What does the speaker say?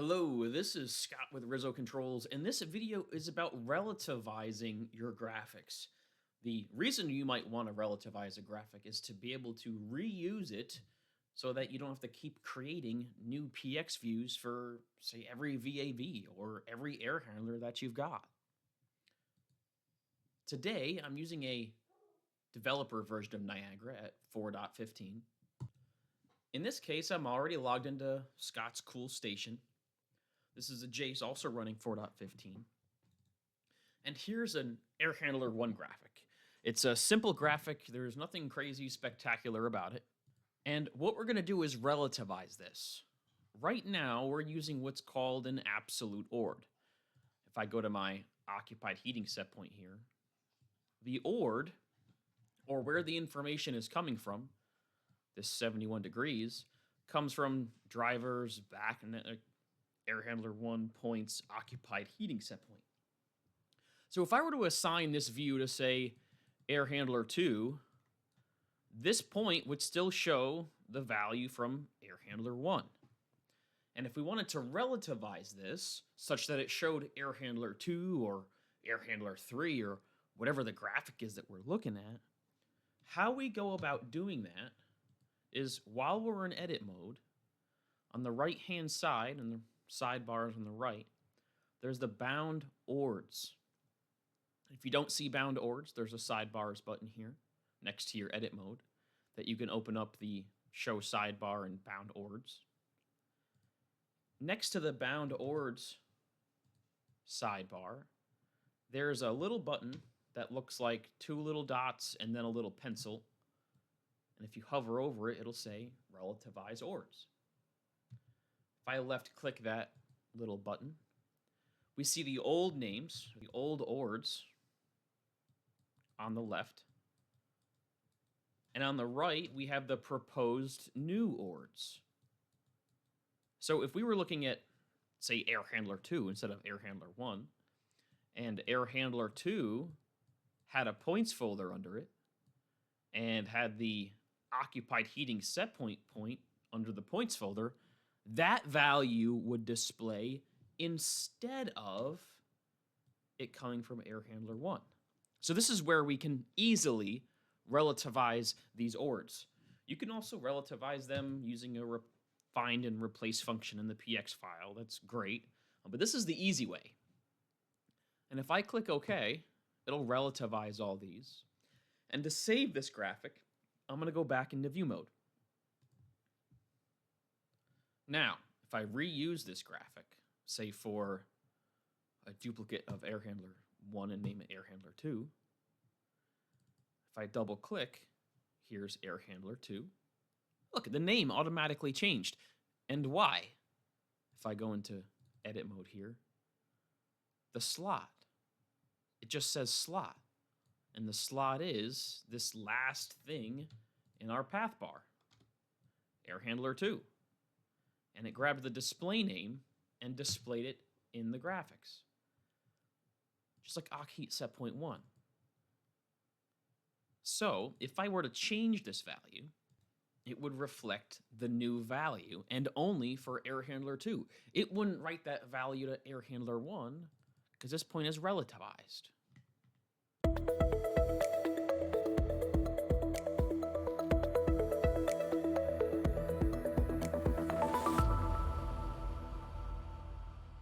Hello, this is Scott with Rizzo Controls, and this video is about relativizing your graphics. The reason you might want to relativize a graphic is to be able to reuse it so that you don't have to keep creating new PX views for, say, every VAV or every air handler that you've got. Today, I'm using a developer version of Niagara at 4.15. In this case, I'm already logged into Scott's cool station. This is a Jace also running 4.15. And here's an Air Handler 1 graphic. It's a simple graphic. There's nothing crazy spectacular about it. And what we're going to do is relativize this. Right now, we're using what's called an absolute ord. If I go to my occupied heating set point here, the ord, or where the information is coming from, this 71 degrees, comes from drivers, back, and Air Handler 1 points occupied heating set point. So if I were to assign this view to, say, Air Handler 2, this point would still show the value from Air Handler 1. And if we wanted to relativize this such that it showed Air Handler 2 or Air Handler 3 or whatever the graphic is that we're looking at, how we go about doing that is while we're in edit mode, on the right-hand side, and the sidebars on the right, there's the bound ords. If you don't see bound ords, there's a sidebars button here next to your edit mode that you can open up the show sidebar and bound ords. Next to the bound ords sidebar, there's a little button that looks like two little dots and then a little pencil. And if you hover over it, it'll say relativize ords. If I left click that little button, we see the old names, the old ords on the left. And on the right, we have the proposed new ords. So if we were looking at, say, Air Handler 2 instead of Air Handler 1, and Air Handler 2 had a points folder under it, and had the occupied heating set point under the points folder, that value would display instead of it coming from Air Handler 1. So this is where we can easily relativize these ords. You can also relativize them using a find and replace function in the PX file. That's great, but this is the easy way. And if I click OK, it'll relativize all these. And to save this graphic, I'm going to go back into view mode. Now, if I reuse this graphic, say for a duplicate of Air Handler 1 and name it Air Handler 2, if I double click, here's Air Handler 2. Look, the name automatically changed. And why? If I go into edit mode here, the slot, it just says slot. And the slot is this last thing in our path bar, Air Handler 2. And it grabbed the display name and displayed it in the graphics. Just like Occ Heat Set Point 1. So, if I were to change this value, it would reflect the new value, and only for Air Handler 2. It wouldn't write that value to Air Handler 1, because this point is relativized.